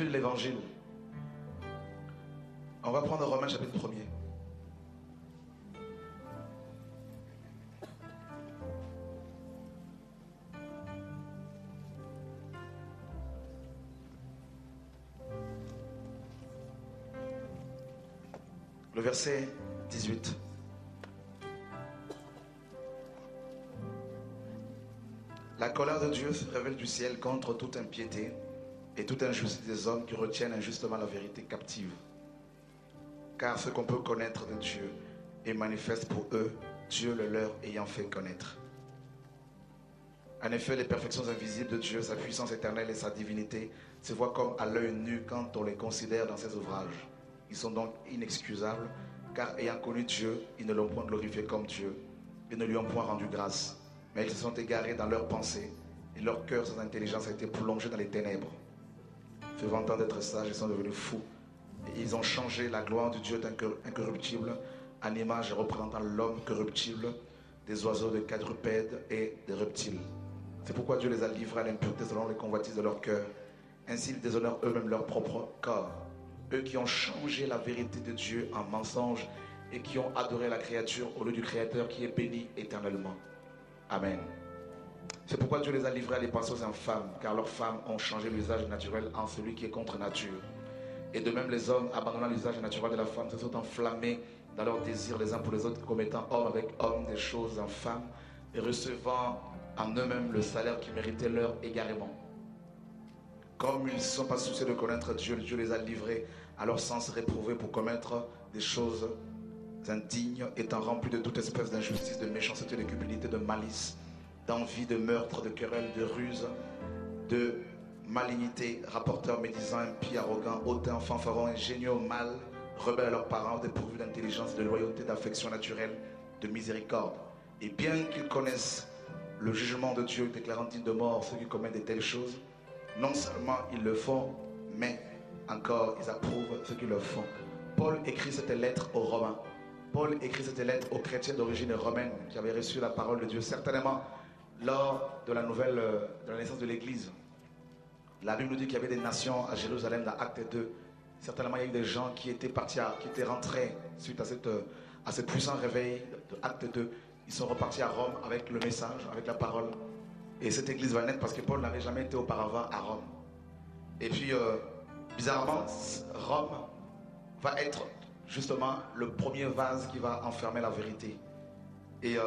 de l'évangile. On va prendre Romains chapitre 1er. Le verset 18. La colère de Dieu se révèle du ciel contre toute impiété et toute injustice des hommes qui retiennent injustement la vérité captive. Car ce qu'on peut connaître de Dieu est manifeste pour eux, Dieu le leur ayant fait connaître. En effet, les perfections invisibles de Dieu, sa puissance éternelle et sa divinité se voient comme à l'œil nu quand on les considère dans ses ouvrages. Ils sont donc inexcusables, car ayant connu Dieu, ils ne l'ont point glorifié comme Dieu, et ne lui ont point rendu grâce. Mais ils se sont égarés dans leurs pensées, et leur cœur sans intelligence a été plongé dans les ténèbres. Se vantant d'être sages, ils sont devenus fous. Et ils ont changé la gloire du Dieu incorruptible en image représentant l'homme corruptible, des oiseaux, des quadrupèdes et des reptiles. C'est pourquoi Dieu les a livrés à l'impureté selon les convoitises de leur cœur. Ainsi ils déshonorent eux-mêmes leur propre corps. Eux qui ont changé la vérité de Dieu en mensonge et qui ont adoré la créature au lieu du Créateur qui est béni éternellement. Amen. C'est pourquoi Dieu les a livrés à des pensées infâmes, car leurs femmes ont changé l'usage naturel en celui qui est contre nature. Et de même les hommes, abandonnant l'usage naturel de la femme, se sont enflammés dans leurs désirs les uns pour les autres, commettant homme avec homme des choses infâmes et recevant en eux-mêmes le salaire qui méritait leur égarement. Comme ils ne se sont pas souciés de connaître Dieu, Dieu les a livrés à leur sens réprouvé pour commettre des choses indignes, étant remplis de toute espèce d'injustice, de méchanceté, de cupidité, de malice, d'envie, de meurtre, de querelle, de ruse, de malignité, rapporteurs, médisants, impies, arrogants, hautains, fanfarons, ingénieux, mal, rebelles à leurs parents, dépourvus d'intelligence, de loyauté, d'affection naturelle, de miséricorde. Et bien qu'ils connaissent le jugement de Dieu déclarant digne de mort ceux qui commettent de telles choses, non seulement ils le font, mais encore ils approuvent ceux qui le font. Paul écrit cette lettre aux Romains. Paul écrit cette lettre aux chrétiens d'origine romaine qui avaient reçu la parole de Dieu, certainement lors de la naissance de l'Église. La Bible nous dit qu'il y avait des nations à Jérusalem dans Acte 2. Certainement il y a eu des gens qui étaient rentrés suite à ce puissant réveil de Acte 2. Ils sont repartis à Rome avec le message, avec la parole. Et cette église va naître parce que Paul n'avait jamais été auparavant à Rome. Et puis, bizarrement, Rome va être justement le premier vase qui va enfermer la vérité. Et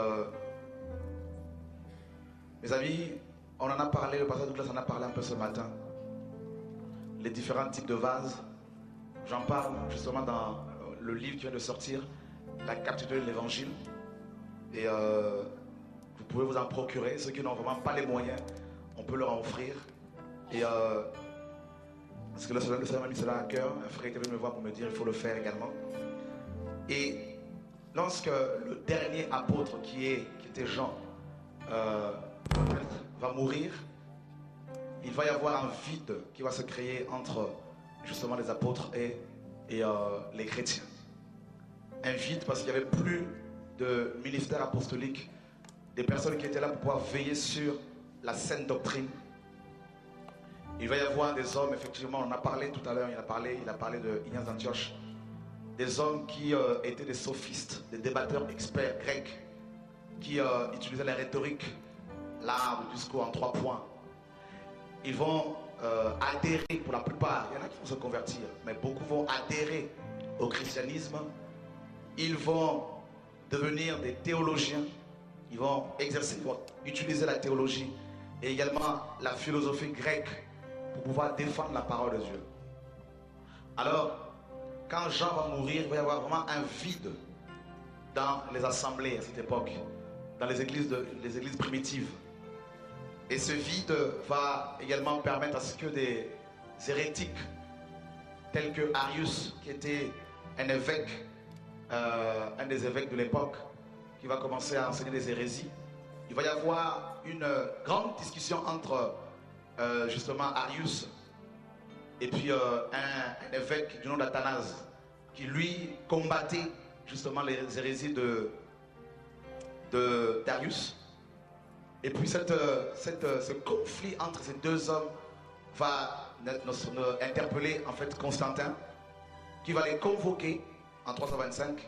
mes amis, on en a parlé, le pasteur Douglas en a parlé un peu ce matin. Les différents types de vases. J'en parle justement dans le livre qui vient de sortir, La captivité de l'évangile. Et vous pouvez vous en procurer. Ceux qui n'ont vraiment pas les moyens, on peut leur en offrir. Et parce que le Seigneur m'a mis cela à cœur. Un frère qui venu me voir pour me dire il faut le faire également. Et lorsque le dernier apôtre qui était Jean va mourir, il va y avoir un vide qui va se créer entre justement les apôtres et les chrétiens. Un vide parce qu'il n'y avait plus de ministère apostolique, des personnes qui étaient là pour pouvoir veiller sur la saine doctrine. Il va y avoir des hommes, effectivement, on en a parlé tout à l'heure, il a parlé de Ignace d'Antioche, des hommes qui étaient des sophistes, des débatteurs experts grecs, qui utilisaient la rhétorique, l'art du discours en 3 points. Ils vont adhérer, pour la plupart, il y en a qui vont se convertir, mais beaucoup vont adhérer au christianisme. Ils vont devenir des théologiens, ils vont utiliser la théologie et également la philosophie grecque pour pouvoir défendre la parole de Dieu. Alors, quand Jean va mourir, il va y avoir vraiment un vide dans les assemblées à cette époque, dans les églises primitives. Et ce vide va également permettre à ce que des hérétiques tels que Arius, qui était un des évêques de l'époque, qui va commencer à enseigner des hérésies. Il va y avoir une grande discussion entre justement Arius et puis un évêque du nom d'Athanase qui lui combattait justement les hérésies d'Arius. Et puis ce conflit entre ces deux hommes va interpellé en fait Constantin, qui va les convoquer en 325,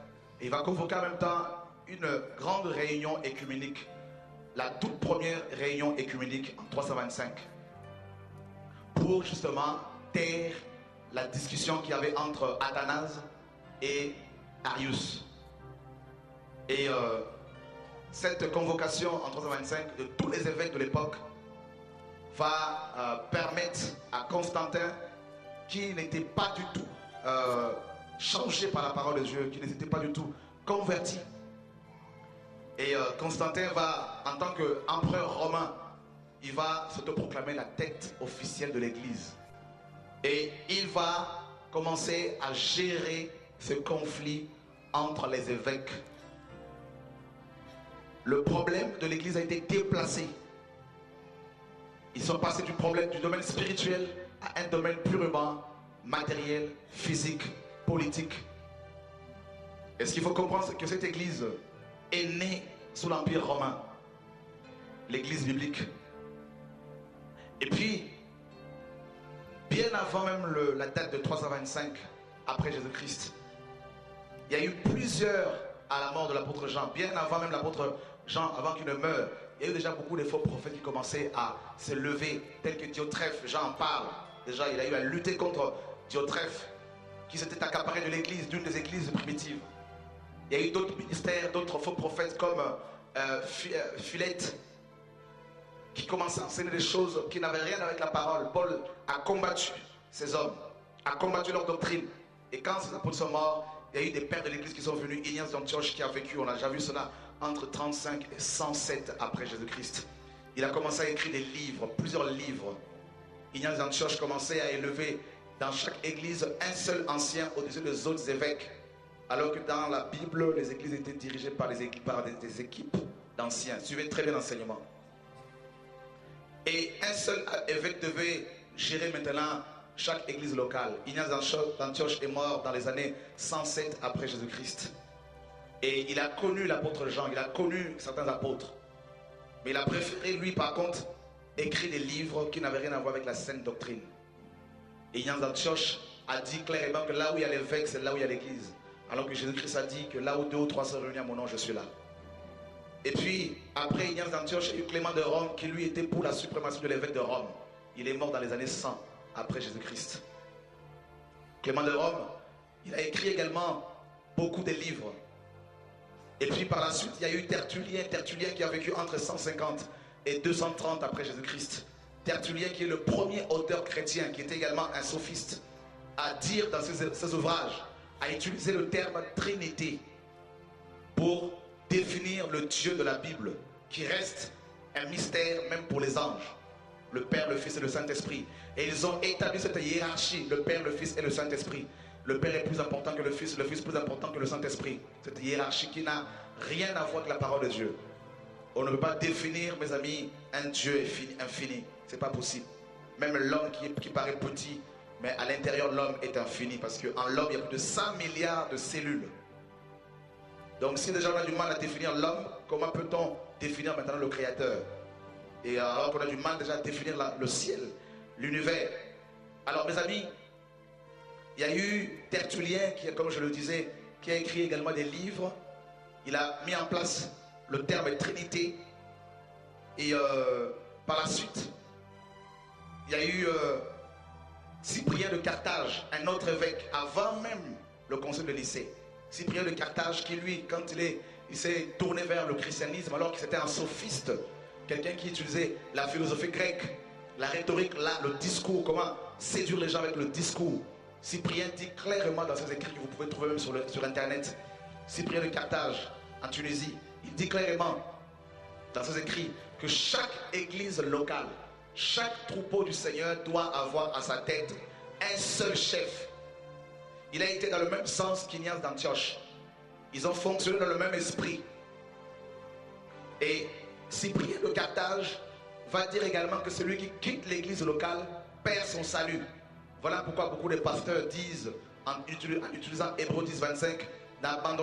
et il va convoquer en même temps une grande réunion écuménique, la toute première réunion écuménique en 325, pour justement taire la discussion qu'il y avait entre Athanase et Arius. Et cette convocation en 325 de tous les évêques de l'époque va permettre à Constantin, qui n'était pas du tout changé par la parole de Dieu, qui n'était pas du tout converti. Et Constantin va, en tant qu'empereur romain, il va s'autoproclamer la tête officielle de l'Église. Et il va commencer à gérer ce conflit entre les évêques. Le problème de l'Église a été déplacé. Ils sont passés du domaine spirituel à un domaine purement matériel, physique, politique. Et ce qu'il faut comprendre, c'est que cette Église est née sous l'Empire romain, l'Église biblique. Et puis, bien avant même la date de 325 après Jésus-Christ, il y a eu plusieurs, à la mort de l'apôtre Jean, bien avant même l'apôtre Jean, avant qu'il ne meure, il y a eu déjà beaucoup de faux prophètes qui commençaient à se lever, tels que Diotrephe. Jean en parle. Déjà, il a eu à lutter contre Diotrephe, qui s'était accaparé de l'église, d'une des églises primitives. Il y a eu d'autres ministères, d'autres faux prophètes comme Philette, qui commençaient à enseigner des choses qui n'avaient rien avec la parole. Paul a combattu ces hommes, a combattu leur doctrine. Et quand ces apôtres sont morts, il y a eu des pères de l'église qui sont venus. Ignace d'Antioche qui a vécu, on a déjà vu cela, entre 35 et 107 après Jésus-Christ. Il a commencé à écrire des livres, plusieurs livres. Ignace d'Antioche commençait à élever dans chaque église un seul ancien au-dessus des autres évêques. Alors que dans la Bible, les églises étaient dirigées par des équipes d'anciens. Suivez très bien l'enseignement. Et un seul évêque devait gérer maintenant chaque église locale. Ignace d'Antioche est mort dans les années 107 après Jésus-Christ. Et il a connu l'apôtre Jean, il a connu certains apôtres. Mais il a préféré, lui, par contre, écrire des livres qui n'avaient rien à voir avec la sainte doctrine. Et Ignace d'Antioche a dit clairement que là où il y a l'évêque, c'est là où il y a l'église. Alors que Jésus-Christ a dit que là où 2 ou 3 sont réunis à mon nom, je suis là. Et puis, après Ignace d'Antioche, il y a eu Clément de Rome qui lui était pour la suprématie de l'évêque de Rome. Il est mort dans les années 100 après Jésus-Christ. Clément de Rome, il a écrit également beaucoup de livres. Et puis par la suite, il y a eu Tertullien qui a vécu entre 150 et 230 après Jésus-Christ. Tertullien qui est le premier auteur chrétien, qui était également un sophiste, à dire dans ses ouvrages, à utiliser le terme Trinité pour définir le Dieu de la Bible, qui reste un mystère même pour les anges. Le Père, le Fils et le Saint-Esprit. Et ils ont établi cette hiérarchie, le Père, le Fils et le Saint-Esprit. Le Père est plus important que le Fils plus important que le Saint-Esprit. Cette hiérarchie qui n'a rien à voir avec la parole de Dieu. On ne peut pas définir, mes amis, un Dieu infini. Ce n'est pas possible. Même l'homme qui paraît petit, mais à l'intérieur de l'homme est infini. Parce qu'en l'homme, il y a plus de 100 milliards de cellules. Donc si déjà on a du mal à définir l'homme, comment peut-on définir maintenant le Créateur? Et alors qu'on a du mal déjà à définir le ciel, l'univers. Alors mes amis, il y a eu Tertullien, qui, comme je le disais, qui a écrit également des livres. Il a mis en place le terme Trinité. Et par la suite, il y a eu Cyprien de Carthage, un autre évêque, avant même le concile de Nicée. Cyprien de Carthage qui lui, quand il s'est tourné vers le christianisme, alors qu'il était un sophiste, quelqu'un qui utilisait la philosophie grecque, la rhétorique, le discours, comment séduire les gens avec le discours. Cyprien dit clairement dans ses écrits, que vous pouvez trouver même sur Internet, Cyprien de Carthage, en Tunisie, il dit clairement dans ses écrits que chaque église locale, chaque troupeau du Seigneur doit avoir à sa tête un seul chef. Il a été dans le même sens qu'Ignace d'Antioche. Ils ont fonctionné dans le même esprit. Et Cyprien de Carthage va dire également que celui qui quitte l'église locale perd son salut. Voilà pourquoi beaucoup de pasteurs disent, en utilisant Hébreux 10, 25, d'abandonner